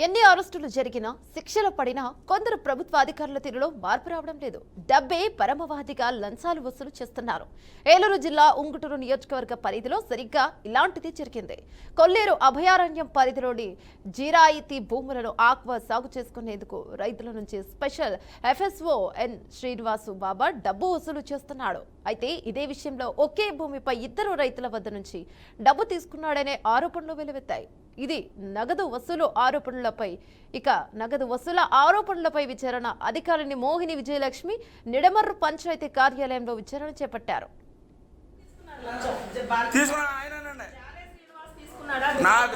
ఎన్ని అరెస్టులు జరిగినా శిక్షలు పడినా కొందరు ప్రభుత్వ అధికారుల తీరులో మార్పు రావడం లేదు. డబ్బే పరమవాదిగా లంచాలు వసూలు చేస్తున్నారు. ఏలూరు జిల్లా ఉంగుటూరు నియోజకవర్గ పరిధిలో సరిగ్గా ఇలాంటిది జరిగింది. కొల్లేరు అభయారణ్యం పరిధిలోని జీరాయితీ భూములను ఆక్వా సాగు చేసుకునేందుకు రైతుల నుంచి స్పెషల్ ఎఫ్ఎస్ఓ ఎన్ శ్రీనివాసు బాబా డబ్బు వసూలు చేస్తున్నాడు. అయితే ఇదే విషయంలో ఒకే భూమిపై ఇద్దరు రైతుల వద్ద నుంచి డబ్బు తీసుకున్నాడనే ఆరోపణలు వెలువెత్తాయి. ఇది నగదు వసూలు ఆరోపణలపై విచారణ అధికారిని మోహిని విజయలక్ష్మి నిడమర్రు పంచాయతీ కార్యాలయంలో విచారణ చేపట్టారు.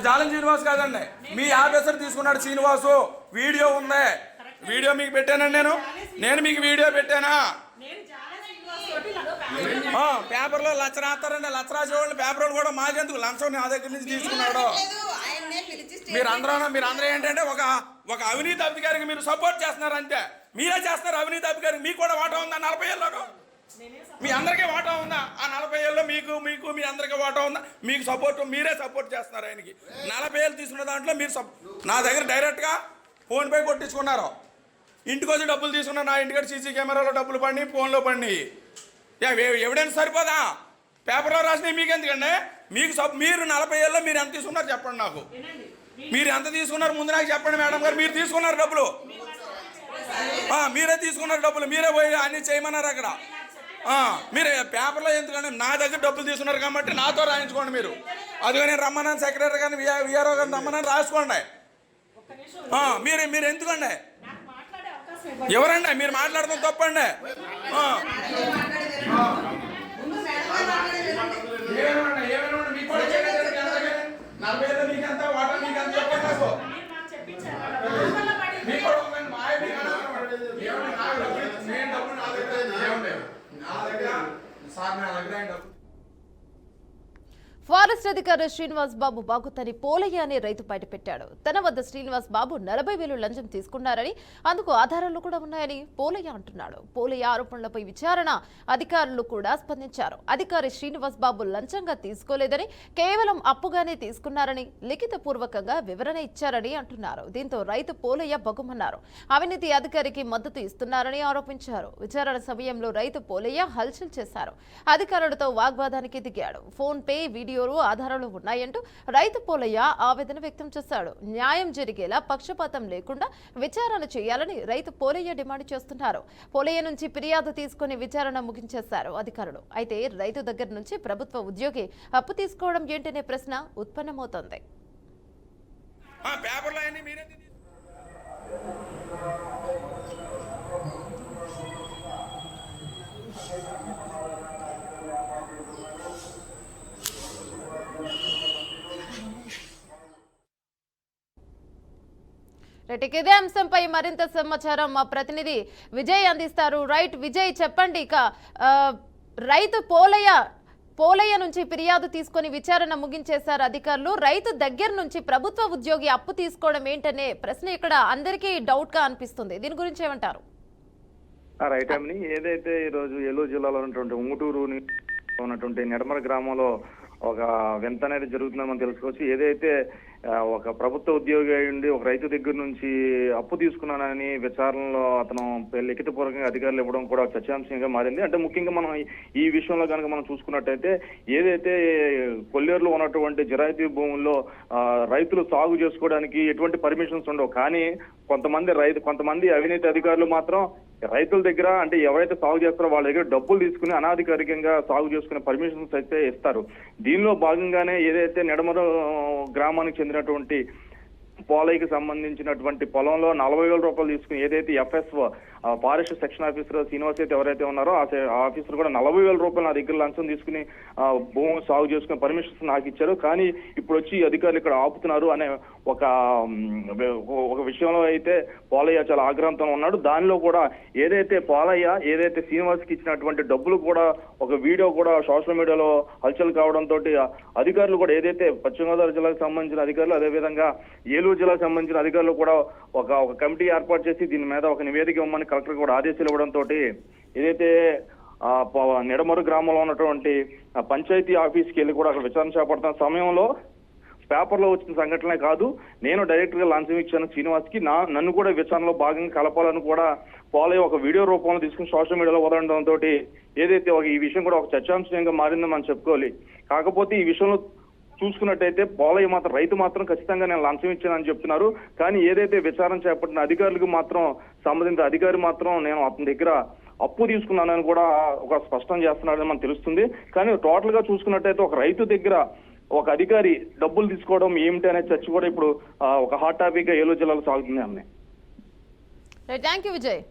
జాలం శ్రీనివాస్ కాదండి, మీ ఆఫీసర్ తీసుకున్నాడు శ్రీనివాసు. వీడియో ఉంది, వీడియో మీకు పెట్టానండి. నేను మీకు వీడియో పెట్టానా? పేపర్లో లచ్చ రాస్తారండి, లచ్చ రాసేవాళ్ళు పేపర్లు కూడా మాకెందుకు, లంచం నా దగ్గర నుంచి తీసుకున్నాడు. మీరందరూ ఏంటంటే ఒక అవినీతి అధికారికి మీరు సపోర్ట్ చేస్తున్నారు అంతే. మీరే చేస్తున్నారు అవినీతి అధికారికి. మీకు కూడా వాటా ఉందా 40 ఏళ్ళలో? మీ అందరికీ వాటా ఉందా? ఆ 40 ఏళ్ళలో మీకు మీ అందరికీ వాటా ఉందా? మీకు సపోర్ట్, మీరే సపోర్ట్ చేస్తున్నారు ఆయనకి. 40 ఏళ్ళు తీసుకున్న దాంట్లో మీరు నా దగ్గర డైరెక్ట్గా ఫోన్పే కొట్టించుకున్నారు. ఇంటికి వచ్చి డబ్బులు తీసుకున్నారు. నా ఇంటికి సీసీ కెమెరాలో డబ్బులు పడినాయి, ఫోన్లో పడినాయి. ఎవిడెన్స్ సరిపోదా? పేపర్లో రాసినాయి మీకు ఎందుకండి? మీరు 40 ఏళ్ళలో మీరు ఎంత తీసుకున్నారు చెప్పండి నాకు. మీరు ఎంత తీసుకున్నారు ముందు నాకు చెప్పండి మేడం గారు. మీరు తీసుకున్నారు డబ్బులు, మీరే తీసుకున్నారు డబ్బులు, మీరే పోయి అన్ని చేయమన్నారు అక్కడ. మీరు పేపర్లో ఎందుకంటే నా దగ్గర డబ్బులు తీసుకున్నారు కాబట్టి నాతో రాయించుకోండి మీరు. అదిగా నేను రమ్మన్నాను, సెక్రటరీ కానీ విఆర్ఓ కానీ రమ్మన్నాను, రాసుకోండి. మీరు ఎందుకండి? ఎవరండి మీరు మాట్లాడతాం తప్పండి. ఫారెస్ట్ అధికారి శ్రీనివాస్ బాబు బాగుతని పోలయ్య అనే రైతు బయటపెట్టాడు. తన వద్ద శ్రీనివాస్ బాబు 40,000 లంచం తీసుకున్నారని, అందుకు ఆధారాలు కూడా ఉన్నాయని పోలయ్య అంటున్నాడు. పోలయ్య ఆరోపణలపై విచారణ అధికారులు కూడా స్పందించారు. అధికారి శ్రీనివాస్ బాబు లంచంగా తీసుకోలేదని, కేవలం అప్పుగానే తీసుకున్నారని లిఖితపూర్వకంగా వివరణ ఇచ్చారని అంటున్నారు. దీంతో రైతు పోలయ్య బగుమన్నారు. అవినీతి అధికారికి మద్దతు ఇస్తున్నారని ఆరోపించారు. విచారణ సమయంలో రైతు పోలయ్య హల్చల్ చేశారు. అధికారులతో వాగ్వాదానికి దిగాడు. ఫోన్ పే వీడియో ఆధారాలు ఉన్నాయంటూ రైతు పోలయ్య ఆవేదన వ్యక్తం చేశాడు. న్యాయం జరిగేలా పక్షపాతం లేకుండా విచారణ చేయాలని రైతు పోలయ్య డిమాండ్ చేస్తున్నారు. పోలయ్య నుంచి ఫిర్యాదు తీసుకుని విచారణ ముగించేశారు అధికారులు. అయితే రైతు దగ్గర నుంచి ప్రభుత్వ ఉద్యోగి అప్పు తీసుకోవడం ఏంటనే ప్రశ్న ఉత్పన్నమవుతోంది. ఇదే అంశంపై మరింత సమాచారం మా ప్రతినిధి విజయ్ అందిస్తారు. రైట్ విజయ్, చెప్పండి. ఇక రైతు పోలయ్య నుంచి ఫిర్యాదు తీసుకొని విచారణ ముగించేశారు అధికారులు. రైతు దగ్గర నుంచి ప్రభుత్వ ఉద్యోగి అప్పు తీసుకోవడం ఏంటనే ప్రశ్న ఇక్కడ అందరికీ డౌట్ గా అనిపిస్తుంది. దీని గురించి ఏమంటారు? రైట్ అండి, ఏదైతే ఈరోజు ఏలూరు జిల్లాలో ఉన్నటువంటి ఉంగుటూరు ఉన్నటువంటి నిడమర గ్రామంలో ఒక వింత అనేది జరుగుతుందని మనం తెలుసుకోవచ్చు. ఏదైతే ఒక ప్రభుత్వ ఉద్యోగి అయ్యుండి ఒక రైతు దగ్గర నుంచి అప్పు తీసుకున్నానని విచారణలో అతను లిఖితపూర్వకంగా అధికారులు ఇవ్వడం కూడా చర్చాంశంగా మారింది. అంటే ముఖ్యంగా మనం ఈ విషయంలో కనుక మనం చూసుకున్నట్టయితే ఏదైతే కొల్లేరులో ఉన్నటువంటి జిరాయితీ భూముల్లో రైతులు సాగు చేసుకోవడానికి ఎటువంటి పర్మిషన్స్ ఉండవు. కానీ కొంతమంది అవినీతి అధికారులు మాత్రం రైతుల దగ్గర, అంటే ఎవరైతే సాగు చేస్తారో వాళ్ళ దగ్గర డబ్బులు తీసుకుని అనాధికారికంగా సాగు చేసుకునే పర్మిషన్స్ అయితే ఇస్తారు. దీనిలో భాగంగానే ఏదైతే నిడమర గ్రామానికి చెందినటువంటి పోలయ్యకి సంబంధించినటువంటి పొలంలో 40,000 రూపాయలు తీసుకుని ఏదైతే FSO forest section officer Srinivas అయితే ఎవరైతే ఉన్నారో ఆ ఆఫీసర్ కూడా 40,000 రూపాయలు నా దగ్గర లంచం తీసుకుని భూమి సాగు చేసుకునే పర్మిషన్స్ నాకు ఇచ్చారు. కానీ ఇప్పుడు వచ్చి అధికారులు ఇక్కడ ఆపుతున్నారు అనే ఒక విషయంలో అయితే పోలయ్య చాలా ఆగ్రహంతో ఉన్నాడు. దానిలో కూడా ఏదైతే శ్రీనివాస్కి ఇచ్చినటువంటి డబ్బులు కూడా ఒక వీడియో కూడా సోషల్ మీడియాలో హల్చల్ కావడంతో అధికారులు కూడా ఏదైతే పశ్చిమ గోదావరి జిల్లాకు సంబంధించిన అధికారులు, అదేవిధంగా ఏలూరు జిల్లాకు సంబంధించిన అధికారులు కూడా ఒక కమిటీ ఏర్పాటు చేసి దీని మీద ఒక నివేదిక ఇవ్వమని కలెక్టర్ కూడా ఆదేశాలు ఇవ్వడంతో ఏదైతే నిడమరు గ్రామంలో ఉన్నటువంటి పంచాయతీ ఆఫీస్కి వెళ్ళి కూడా అక్కడ విచారణ చేపడుతున్న సమయంలో పేపర్లో వచ్చిన సంఘటనలే కాదు, నేను డైరెక్ట్ గా లంచం ఇచ్చాను శ్రీనివాస్కి, నన్ను కూడా విచారణలో భాగంగా కలపాలని కూడా పోలయ్య ఒక వీడియో రూపంలో తీసుకుని సోషల్ మీడియాలో వదలడంతో ఏదైతే ఈ విషయం కూడా ఒక చర్చాంశంగా మారిందో మనం చెప్పుకోవాలి. కాకపోతే ఈ విషయంలో చూసుకున్నట్టయితే పోలయ్య మాత్రం రైతు మాత్రం ఖచ్చితంగా నేను లంచం ఇచ్చానని చెప్తున్నారు. కానీ ఏదైతే విచారణ చేపట్టిన అధికారులకు మాత్రం సంబంధిత అధికారి మాత్రం నేను అతని దగ్గర అప్పు తీసుకున్నానని కూడా ఒక స్పష్టం చేస్తున్నాడని మనకు తెలుస్తుంది. కానీ టోటల్ గా చూసుకున్నట్టయితే ఒక రైతు దగ్గర ఒక అధికారి డబ్బులు తీసుకోవడం ఏమిటి అనే చర్చ కూడా ఇప్పుడు ఒక హాట్ టాపిక్ గా ఏలూరు జిల్లాలో సాగుతుంది. Thank you Vijay.